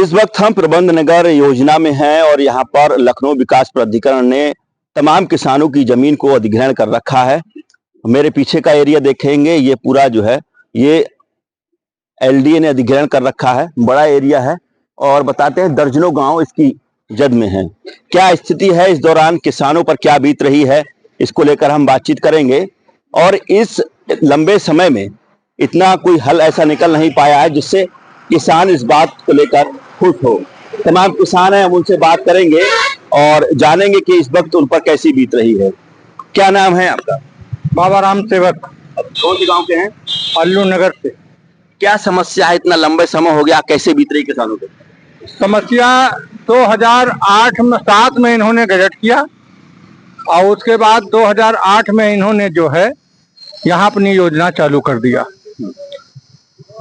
इस वक्त हम प्रबंध नगर योजना में हैं और यहाँ पर लखनऊ विकास प्राधिकरण ने तमाम किसानों की जमीन को अधिग्रहण कर रखा है। मेरे पीछे का एरिया देखेंगे, ये पूरा जो है ये एलडीए ने अधिग्रहण कर रखा है। बड़ा एरिया है और बताते हैं दर्जनों गांव इसकी जद में हैं। क्या स्थिति है इस दौरान, किसानों पर क्या बीत रही है, इसको लेकर हम बातचीत करेंगे। और इस लंबे समय में इतना कोई हल ऐसा निकल नहीं पाया है जिससे किसान इस बात को लेकर खुश हो। तमाम किसान हैं, हम उनसे बात करेंगे और जानेंगे कि इस वक्त उन पर कैसी बीत रही है। क्या नाम है आपका? बाबा राम सेवक। कौन से गांव के हैं? अल्लू नगर से। क्या समस्या है, इतना लंबे समय हो गया, कैसे बीत रही किसानों को? समस्या 2007 में इन्होंने गजट किया और उसके बाद 2008 में इन्होंने जो है यहाँ अपनी योजना चालू कर दिया।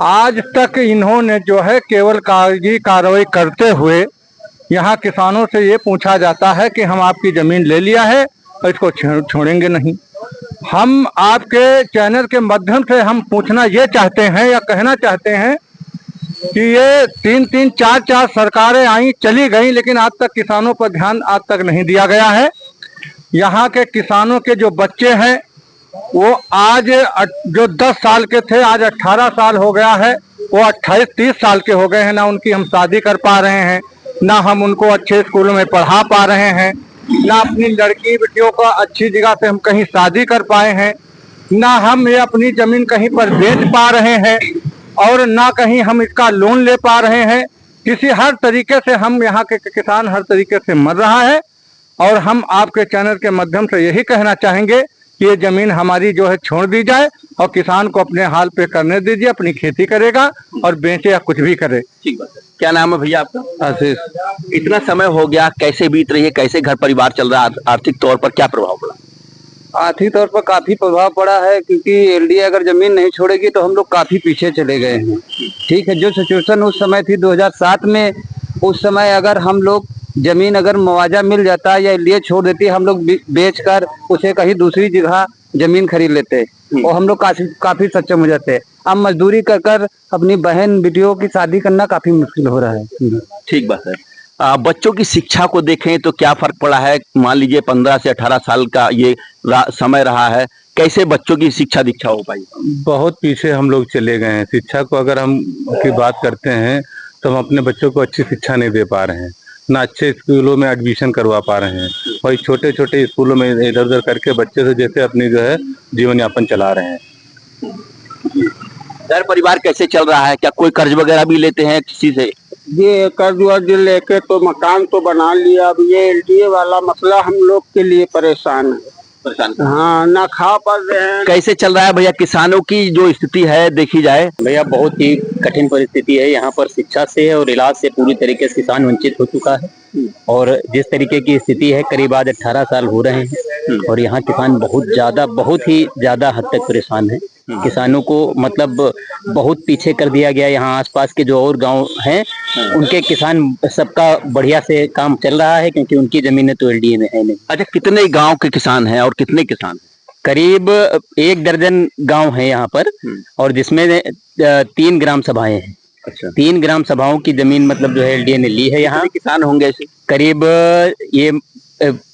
आज तक इन्होंने जो है केवल कागजी कार्रवाई करते हुए यहाँ किसानों से ये पूछा जाता है कि हम आपकी जमीन ले लिया है और इसको छोड़ेंगे नहीं। हम आपके चैनल के माध्यम से हम पूछना ये चाहते हैं या कहना चाहते हैं कि ये 3-3, 4-4 सरकारें आई चली गई, लेकिन आज तक किसानों पर ध्यान आज तक नहीं दिया गया है। यहाँ के किसानों के जो बच्चे हैं वो आज जो 10 साल के थे आज 18 साल हो गया है, वो 28-30 साल के हो गए हैं। ना उनकी हम शादी कर पा रहे हैं, ना हम उनको अच्छे स्कूलों में पढ़ा पा रहे हैं, ना अपनी लड़की बेटियों को अच्छी जगह से हम कहीं शादी कर पाए हैं, ना हम ये अपनी जमीन कहीं पर बेच पा रहे हैं और ना कहीं हम इसका लोन ले पा रहे हैं। किसी हर तरीके से हम यहाँ के किसान हर तरीके से मर रहा है और हम आपके चैनल के माध्यम से यही कहना चाहेंगे कि ये जमीन हमारी जो है छोड़ दी जाए और किसान को अपने हाल पे करने दीजिए, अपनी खेती करेगा और बेचे या कुछ भी करे। ठीक बात है। क्या नाम है भैया आपका? आशीष। इतना समय हो गया, कैसे बीत रही है, कैसे घर परिवार चल रहा है, आर्थिक तौर पर क्या प्रभाव पड़ा? आर्थिक तौर पर काफी प्रभाव पड़ा है क्योंकि एलडीए अगर जमीन नहीं छोड़ेगी तो हम लोग काफी पीछे चले गए हैं। ठीक है, जो सिचुएशन उस समय थी 2007 में, उस समय अगर हम लोग जमीन अगर मुआवजा मिल जाता या एलडीए छोड़ देती, हम लोग बेचकर उसे कहीं दूसरी जगह जमीन खरीद लेते और हम लोग काफी सक्षम हो जाते। अब मजदूरी कर कर अपनी बहन बेटियों की शादी करना काफी मुश्किल हो रहा है। ठीक बात है। बच्चों की शिक्षा को देखें तो क्या फर्क पड़ा है? मान लीजिए 15 से 18 साल का ये समय रहा है, कैसे बच्चों की शिक्षा दीक्षा हो पाई? बहुत पीछे हम लोग चले गए हैं। शिक्षा को अगर हम की बात करते हैं तो हम अपने बच्चों को अच्छी शिक्षा नहीं दे पा रहे हैं, ना अच्छे स्कूलों में एडमिशन करवा पा रहे हैं। वही छोटे छोटे स्कूलों में इधर उधर करके बच्चे से जैसे अपनी जो है जीवन यापन चला रहे हैं। घर परिवार कैसे चल रहा है? क्या कोई कर्ज वगैरह भी लेते हैं किसी से? ये कर्ज वर्ज लेके तो मकान तो बना लिया, अब ये एलडीए वाला मसला हम लोग के लिए परेशान है। हाँ, ना खा पा रहे हैं। कैसे चल रहा है भैया किसानों की जो स्थिति है देखी जाए? भैया बहुत ही कठिन परिस्थिति है यहाँ पर। शिक्षा से और इलाज से पूरी तरीके से किसान वंचित हो चुका है और जिस तरीके की स्थिति है करीब आज 18 साल हो रहे हैं और यहाँ किसान बहुत ही ज्यादा हद तक परेशान है। किसानों को मतलब बहुत पीछे कर दिया गया। यहाँ आसपास के जो और गांव हैं उनके किसान सबका बढ़िया से काम चल रहा है क्योंकि उनकी जमीनें तो एलडीए में है नहीं। अच्छा, कितने गांव के किसान हैं और कितने किसान हैं? करीब 1 दर्जन गांव है यहाँ पर और जिसमें 3 ग्राम सभाएं हैं। अच्छा, 3 ग्राम सभाओं की जमीन मतलब जो है एलडीए ने ली है। यहाँ किसान होंगे ऐसे करीब ये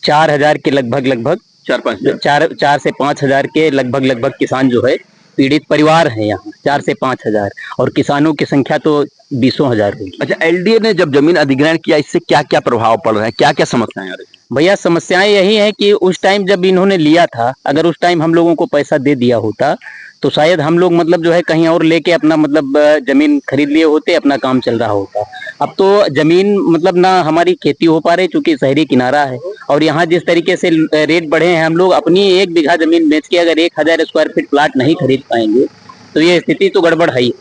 4000 के लगभग 4 से 5 हजार के लगभग किसान जो है पीड़ित परिवार है यहाँ। 4 से 5 हजार और किसानों की संख्या तो 20 हजार होगी। अच्छा, एलडीए ने जब जमीन अधिग्रहण किया इससे क्या क्या प्रभाव पड़ रहा है, क्या क्या समस्याएं आ रही है? भैया समस्याएं यही है कि उस टाइम जब इन्होंने लिया था, अगर उस टाइम हम लोगों को पैसा दे दिया होता तो शायद हम लोग मतलब जो है कहीं और लेके अपना मतलब जमीन खरीद लिए होते, अपना काम चल रहा होता। अब तो जमीन मतलब ना हमारी खेती हो पा रही चूंकि शहरी किनारा है और यहाँ जिस तरीके से रेट बढ़े हैं, हम लोग अपनी 1 बीघा जमीन बेच के अगर 1000 स्क्वायर फीट प्लाट नहीं खरीद पाएंगे तो ये स्थिति तो गड़बड़ है ही।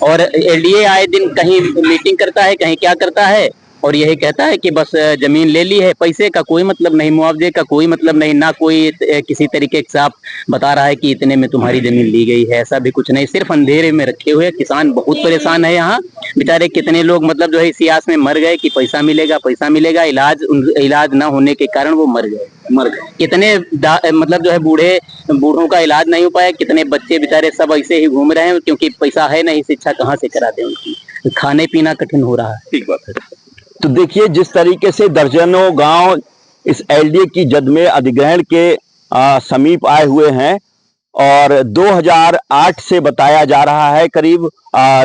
और एलडीए आए दिन कहीं मीटिंग करता है, कहीं क्या करता है और यही कहता है कि बस जमीन ले ली है, पैसे का कोई मतलब नहीं, मुआवजे का कोई मतलब नहीं, ना कोई किसी तरीके के साफ बता रहा है कि इतने में तुम्हारी जमीन ली गई है, ऐसा भी कुछ नहीं। सिर्फ अंधेरे में रखे हुए किसान बहुत परेशान है यहाँ। बेचारे कितने लोग मतलब जो है इसी आस में मर गए कि पैसा मिलेगा, इलाज ना होने के कारण वो मर गए। मर गए। कितने मतलब जो है बूढ़ों का इलाज नहीं हो पाया, कितने बच्चे बेचारे सब ऐसे ही घूम रहे हैं क्योंकि पैसा है नहीं, शिक्षा कहाँ से करा दें उनकी, खाने पीना कठिन हो रहा है। ठीक बात है। तो देखिए जिस तरीके से दर्जनों गांव इस एलडीए की जद में अधिग्रहण के समीप आए हुए हैं और 2008 से बताया जा रहा है करीब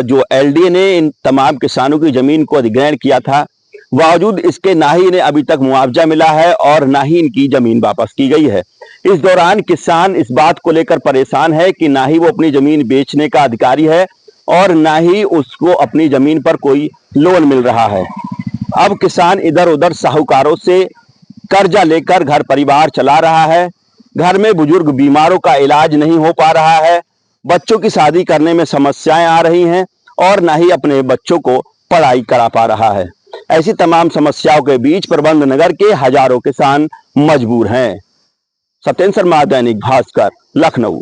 जो एलडीए ने इन तमाम किसानों की जमीन को अधिग्रहण किया था, बावजूद इसके ना ही इन्हें अभी तक मुआवजा मिला है और ना ही इनकी जमीन वापस की गई है। इस दौरान किसान इस बात को लेकर परेशान है कि ना ही वो अपनी जमीन बेचने का अधिकारी है और ना ही उसको अपनी जमीन पर कोई लोन मिल रहा है। अब किसान इधर उधर साहूकारों से कर्जा लेकर घर परिवार चला रहा है, घर में बुजुर्ग बीमारों का इलाज नहीं हो पा रहा है, बच्चों की शादी करने में समस्याएं आ रही हैं और ना ही अपने बच्चों को पढ़ाई करा पा रहा है। ऐसी तमाम समस्याओं के बीच प्रबंध नगर के हजारों किसान मजबूर हैं। सत्येंद्र शर्मा, दैनिक भास्कर, लखनऊ।